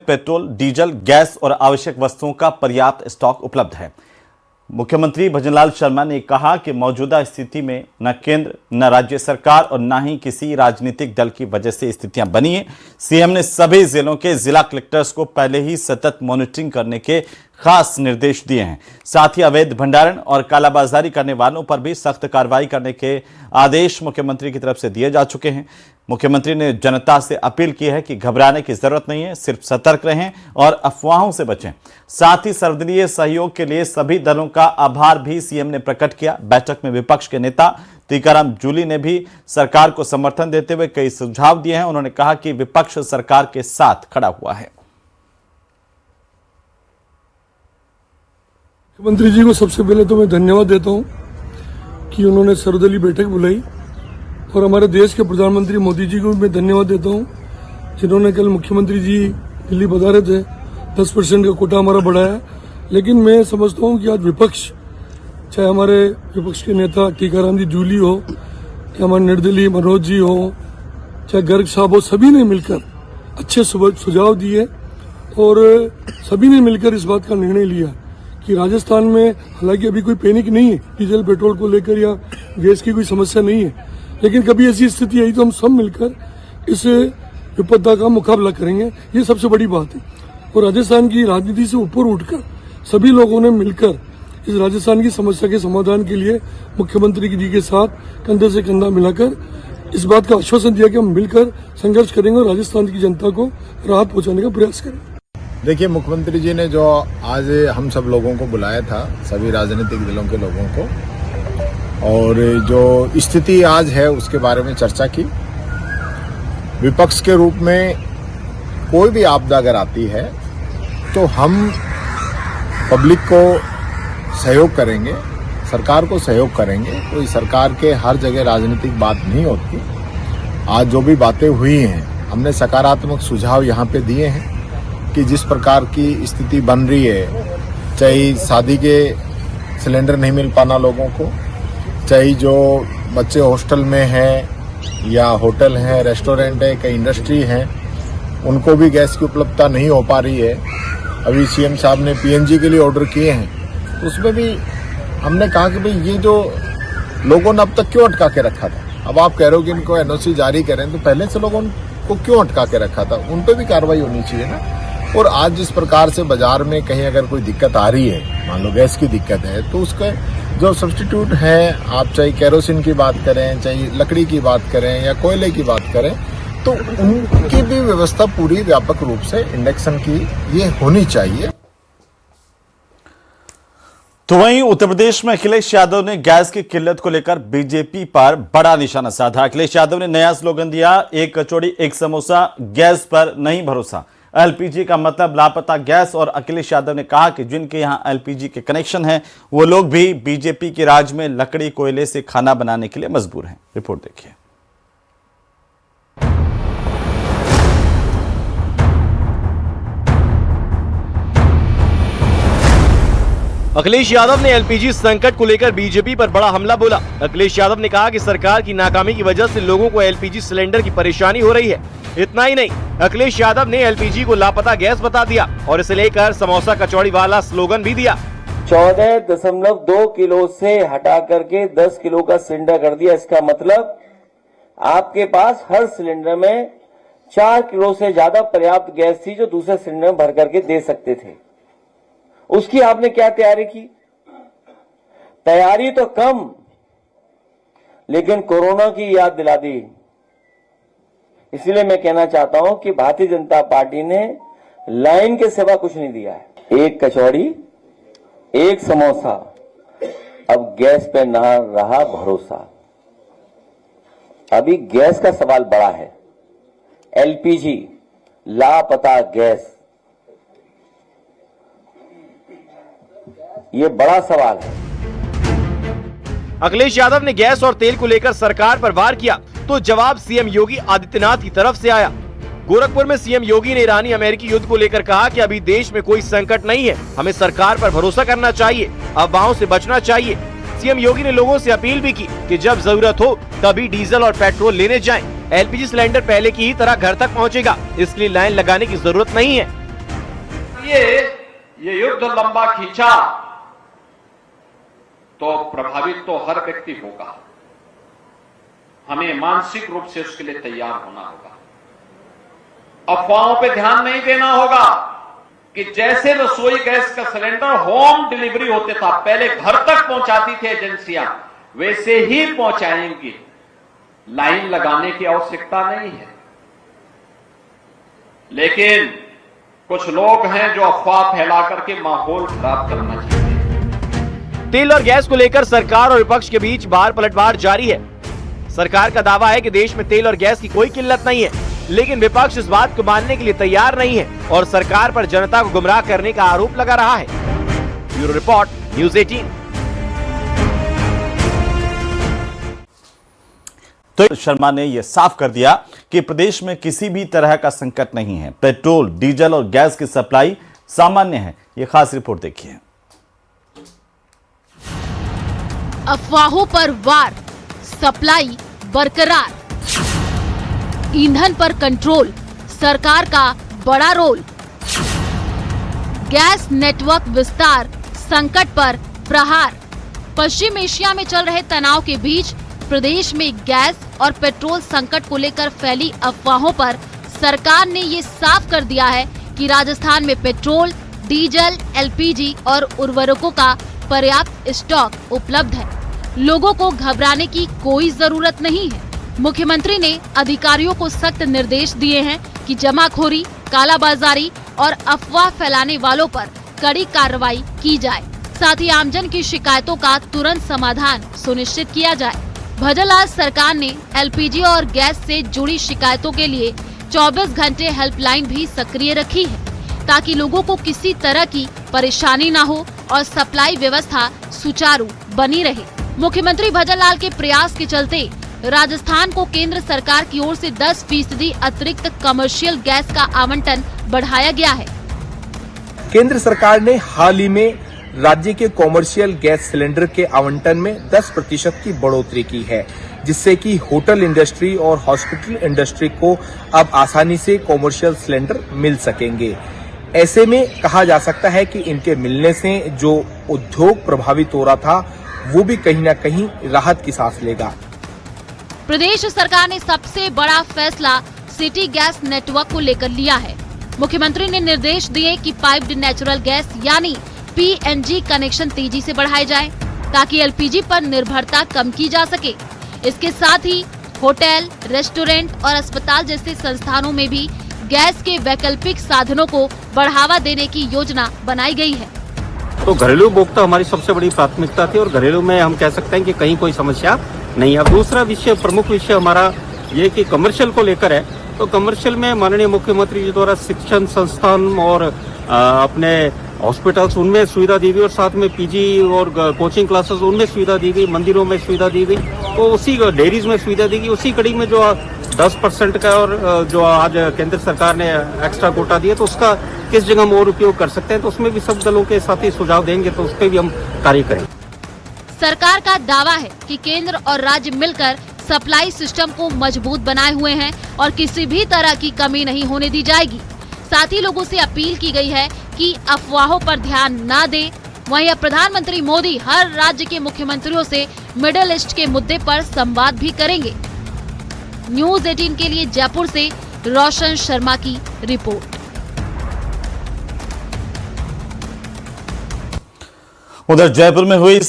Petrol, diesel, gas और आवश्यक वस्तुओं का पर्याप्त स्टॉक उपलब्ध है। मुख्यमंत्री भजनलाल शर्मा ने कहा कि मौजूदा स्थिति में न केंद्र, न राज्य सरकार और न ही किसी राजनीतिक दल की वजह से स्थितियां बनी हैं। सीएम ने सभी जिलों के जिला कलेक्टर्स को पहले ही सतत मॉनिटरिंग करने के खास निर्देश दिए हैं। साथ ही अवैध भंडारण और कालाबाजारी करने वालों पर भी सख्त कार्रवाई करने के आदेश मुख्यमंत्री की तरफ से दिए जा चुके हैं। मुख्यमंत्री ने जनता से अपील की है कि घबराने की जरूरत नहीं है, सिर्फ सतर्क रहें और अफवाहों से बचें। साथ ही सर्वदलीय सहयोग के लिए सभी दलों का आभार भी सीएम ने प्रकट किया। बैठक में विपक्ष के नेता टीकाराम जूली ने भी सरकार को समर्थन देते हुए कई सुझाव दिए हैं। उन्होंने कहा कि विपक्ष सरकार के साथ खड़ा हुआ है। मुख्यमंत्री जी को सबसे पहले तो मैं धन्यवाद देता हूं कि उन्होंने सर्वदलीय बैठक बुलाई, और हमारे देश के प्रधानमंत्री मोदी जी को भी मैं धन्यवाद देता हूं जिन्होंने कल मुख्यमंत्री जी दिल्ली पधारे थे, 10% का कोटा हमारा बढ़ाया। लेकिन मैं समझता हूं कि आज विपक्ष, चाहे हमारे विपक्ष के नेता टीकाराम जी जूली हो या हमारे निर्दलीय मनोज जी हो, चाहे गर्ग साहब हो, सभी ने मिलकर अच्छे सुझाव दिए और सभी ने मिलकर इस बात का निर्णय लिया कि राजस्थान में, हालांकि अभी कोई पैनिक नहीं है डीजल पेट्रोल को लेकर या गैस की कोई समस्या नहीं है, लेकिन कभी ऐसी स्थिति आई तो हम सब मिलकर इस विपदा का मुकाबला करेंगे। ये सबसे बड़ी बात है। और राजस्थान की राजनीति से ऊपर उठकर सभी लोगों ने मिलकर इस राजस्थान की समस्या के समाधान के लिए मुख्यमंत्री जी के साथ कंधे से कंधा मिलाकर इस बात का आश्वासन दिया कि हम मिलकर संघर्ष करेंगे और राजस्थान की जनता को राहत पहुंचाने का प्रयास करेंगे। देखिए, मुख्यमंत्री जी ने जो आज हम सब लोगों को बुलाया था, सभी राजनीतिक दलों के लोगों को, और जो स्थिति आज है उसके बारे में चर्चा की। विपक्ष के रूप में कोई भी आपदा अगर आती है तो हम पब्लिक को सहयोग करेंगे, सरकार को सहयोग करेंगे। कोई सरकार के हर जगह राजनीतिक बात नहीं होती। आज जो भी बातें हुई हैं, हमने सकारात्मक सुझाव यहाँ पे दिए हैं कि जिस प्रकार की स्थिति बन रही है, चाहे शादी के सिलेंडर नहीं मिल पाना लोगों को, चाहे जो बच्चे हॉस्टल में हैं या होटल हैं, रेस्टोरेंट है, कई इंडस्ट्री हैं, उनको भी गैस की उपलब्धता नहीं हो पा रही है। अभी सीएम साहब ने पीएनजी के लिए ऑर्डर किए हैं, तो उसमें भी हमने कहा कि भाई ये जो लोगों ने अब तक क्यों अटका के रखा था, अब आप कह रहे हो कि इनको एनओसी जारी करें, तो पहले से लोगों को क्यों अटका के रखा था, उन पर भी कार्रवाई होनी चाहिए ना। और आज जिस प्रकार से बाजार में कहीं अगर कोई दिक्कत आ रही है, मान लो गैस की दिक्कत है, तो उसका जो सब्स्टिट्यूट है, आप चाहे केरोसिन की बात करें, चाहे लकड़ी की बात करें या कोयले की बात करें, तो उनकी भी व्यवस्था पूरी व्यापक रूप से इंडक्शन की ये होनी चाहिए। तो वहीं उत्तर प्रदेश में अखिलेश यादव ने गैस की किल्लत को लेकर बीजेपी पर बड़ा निशाना साधा। अखिलेश यादव ने नया स्लोगन दिया, एक कचौड़ी एक समोसा, गैस पर नहीं भरोसा। एलपीजी का मतलब लापता गैस। और अखिलेश यादव ने कहा कि जिनके यहां एलपीजी के कनेक्शन हैं, वो लोग भी बीजेपी के राज में लकड़ी कोयले से खाना बनाने के लिए मजबूर हैं। रिपोर्ट देखिए। अखिलेश यादव ने एलपीजी संकट को लेकर बीजेपी पर बड़ा हमला बोला। अखिलेश यादव ने कहा कि सरकार की नाकामी की वजह से लोगों को एलपीजी सिलेंडर की परेशानी हो रही है। इतना ही नहीं, अखिलेश यादव ने एलपीजी को लापता गैस बता दिया और इसे लेकर समोसा कचौड़ी वाला स्लोगन भी दिया। 14.2 किलो से हटा करके 10 किलो का सिलेंडर कर दिया। इसका मतलब आपके पास हर सिलेंडर में 4 किलो से ज्यादा पर्याप्त गैस थी जो दूसरे सिलेंडर में भर करके दे सकते थे। उसकी आपने क्या तैयारी की? तैयारी तो कम, लेकिन कोरोना की याद दिला दी। इसलिए मैं कहना चाहता हूं कि भारतीय जनता पार्टी ने लाइन के सिवा कुछ नहीं दिया है। एक कचौड़ी एक समोसा, अब गैस पे ना रहा भरोसा। अभी गैस का सवाल बड़ा है। एलपीजी, लापता गैस, ये बड़ा सवाल है। अखिलेश यादव ने गैस और तेल को लेकर सरकार पर वार किया तो जवाब सीएम योगी आदित्यनाथ की तरफ से आया। गोरखपुर में सीएम योगी ने ईरानी अमेरिकी युद्ध को लेकर कहा कि अभी देश में कोई संकट नहीं है, हमें सरकार पर भरोसा करना चाहिए, अफवाहों से बचना चाहिए। सीएम योगी ने लोगों से अपील भी की कि जब जरूरत हो तभी डीजल और पेट्रोल लेने जाएं। एलपीजी सिलेंडर पहले की ही तरह घर तक पहुंचेगा, इसलिए लाइन लगाने की जरूरत नहीं है। देखिए, ये युद्ध लंबा खींचा तो प्रभावित तो हर व्यक्ति होगा। हमें मानसिक रूप से उसके लिए तैयार होना होगा। अफवाहों पे ध्यान नहीं देना होगा कि जैसे रसोई गैस का सिलेंडर होम डिलीवरी होते था, पहले घर तक पहुंचाती थी एजेंसियां, वैसे ही पहुंचाएंगी। लाइन लगाने की आवश्यकता नहीं है। लेकिन कुछ लोग हैं जो अफवाह फैला करके माहौल खराब करना चाहते हैं। तेल और गैस को लेकर सरकार और विपक्ष के बीच बार पलटवार जारी है। सरकार का दावा है कि देश में तेल और गैस की कोई किल्लत नहीं है, लेकिन विपक्ष इस बात को मानने के लिए तैयार नहीं है और सरकार पर जनता को गुमराह करने का आरोप लगा रहा है। Bureau report, news 18। तो शर्मा ने यह साफ कर दिया कि प्रदेश में किसी भी तरह का संकट नहीं है। पेट्रोल, डीजल और गैस की सप्लाई सामान्य है। यह खास रिपोर्ट देखिए। अफवाहों पर वार, सप्लाई बरकरार, ईंधन पर कंट्रोल, सरकार का बड़ा रोल, गैस नेटवर्क विस्तार, संकट पर प्रहार। पश्चिम एशिया में चल रहे तनाव के बीच प्रदेश में गैस और पेट्रोल संकट को लेकर फैली अफवाहों पर सरकार ने ये साफ कर दिया है कि राजस्थान में पेट्रोल, डीजल, एलपीजी और उर्वरकों का पर्याप्त स्टॉक उपलब्ध है। लोगों को घबराने की कोई जरूरत नहीं है। मुख्यमंत्री ने अधिकारियों को सख्त निर्देश दिए हैं कि जमाखोरी, कालाबाजारी और अफवाह फैलाने वालों पर कड़ी कार्रवाई की जाए। साथ ही आमजन की शिकायतों का तुरंत समाधान सुनिश्चित किया जाए। भजनलाल सरकार ने एलपीजी और गैस से जुड़ी शिकायतों के लिए 24 घंटे हेल्पलाइन भी सक्रिय रखी है, ताकि लोगों को किसी तरह की परेशानी न हो और सप्लाई व्यवस्था सुचारू बनी रहे। मुख्यमंत्री भजनलाल के प्रयास के चलते राजस्थान को केंद्र सरकार की ओर से 10% अतिरिक्त कमर्शियल गैस का आवंटन बढ़ाया गया है। केंद्र सरकार ने हाल ही में राज्य के कॉमर्शियल गैस सिलेंडर के आवंटन में 10% की बढ़ोतरी की है, जिससे कि होटल इंडस्ट्री और हॉस्पिटल इंडस्ट्री को अब आसानी से कॉमर्शियल सिलेंडर मिल सकेंगे। ऐसे में कहा जा सकता है कि इनके मिलने से जो उद्योग प्रभावित हो रहा था, वो भी कहीं न कहीं राहत की सांस लेगा। प्रदेश सरकार ने सबसे बड़ा फैसला सिटी गैस नेटवर्क को लेकर लिया है। मुख्यमंत्री ने निर्देश दिए कि पाइप्ड नेचुरल गैस यानी पीएनजी कनेक्शन तेजी से बढ़ाए जाएं, ताकि एलपीजी पर निर्भरता कम की जा सके। इसके साथ ही होटल, रेस्टोरेंट और अस्पताल जैसे संस्थानों में भी गैस के वैकल्पिक साधनों को बढ़ावा देने की योजना बनाई गई है। तो घरेलू उपभोक्ता हमारी सबसे बड़ी प्राथमिकता थी और घरेलू में हम कह सकते हैं कि कहीं कोई समस्या नहीं है। दूसरा विषय, प्रमुख विषय हमारा ये कि कमर्शियल को लेकर है। तो कमर्शियल में माननीय मुख्यमंत्री जी द्वारा शिक्षण संस्थान और अपने हॉस्पिटल्स उनमें सुविधा दी गई और साथ में पीजी और कोचिंग क्लासेस उनमें सुविधा दी गई, मंदिरों में सुविधा दी गई, तो उसी डेयरीज में सुविधा दी गई। उसी कड़ी में जो 10% का और जो आज केंद्र सरकार ने एक्स्ट्रा कोटा दिया, तो उसका किस जगह हम और उपयोग कर सकते हैं, तो उसमें भी सब दलों के साथ ही सुझाव देंगे, तो उस पर भी हम कार्य करेंगे। सरकार का दावा है कि केंद्र और राज्य मिलकर सप्लाई सिस्टम को मजबूत बनाए हुए हैं और किसी भी तरह की कमी नहीं होने दी जाएगी। साथ ही लोगों से अपील की गई है कि अफवाहों पर ध्यान न दें। वहीं अब प्रधानमंत्री मोदी हर राज्य के मुख्यमंत्रियों से मिडिल ईस्ट के मुद्दे पर संवाद भी करेंगे। न्यूज़ 18 के लिए जयपुर से रोशन शर्मा की रिपोर्ट। उधर जयपुर में हुई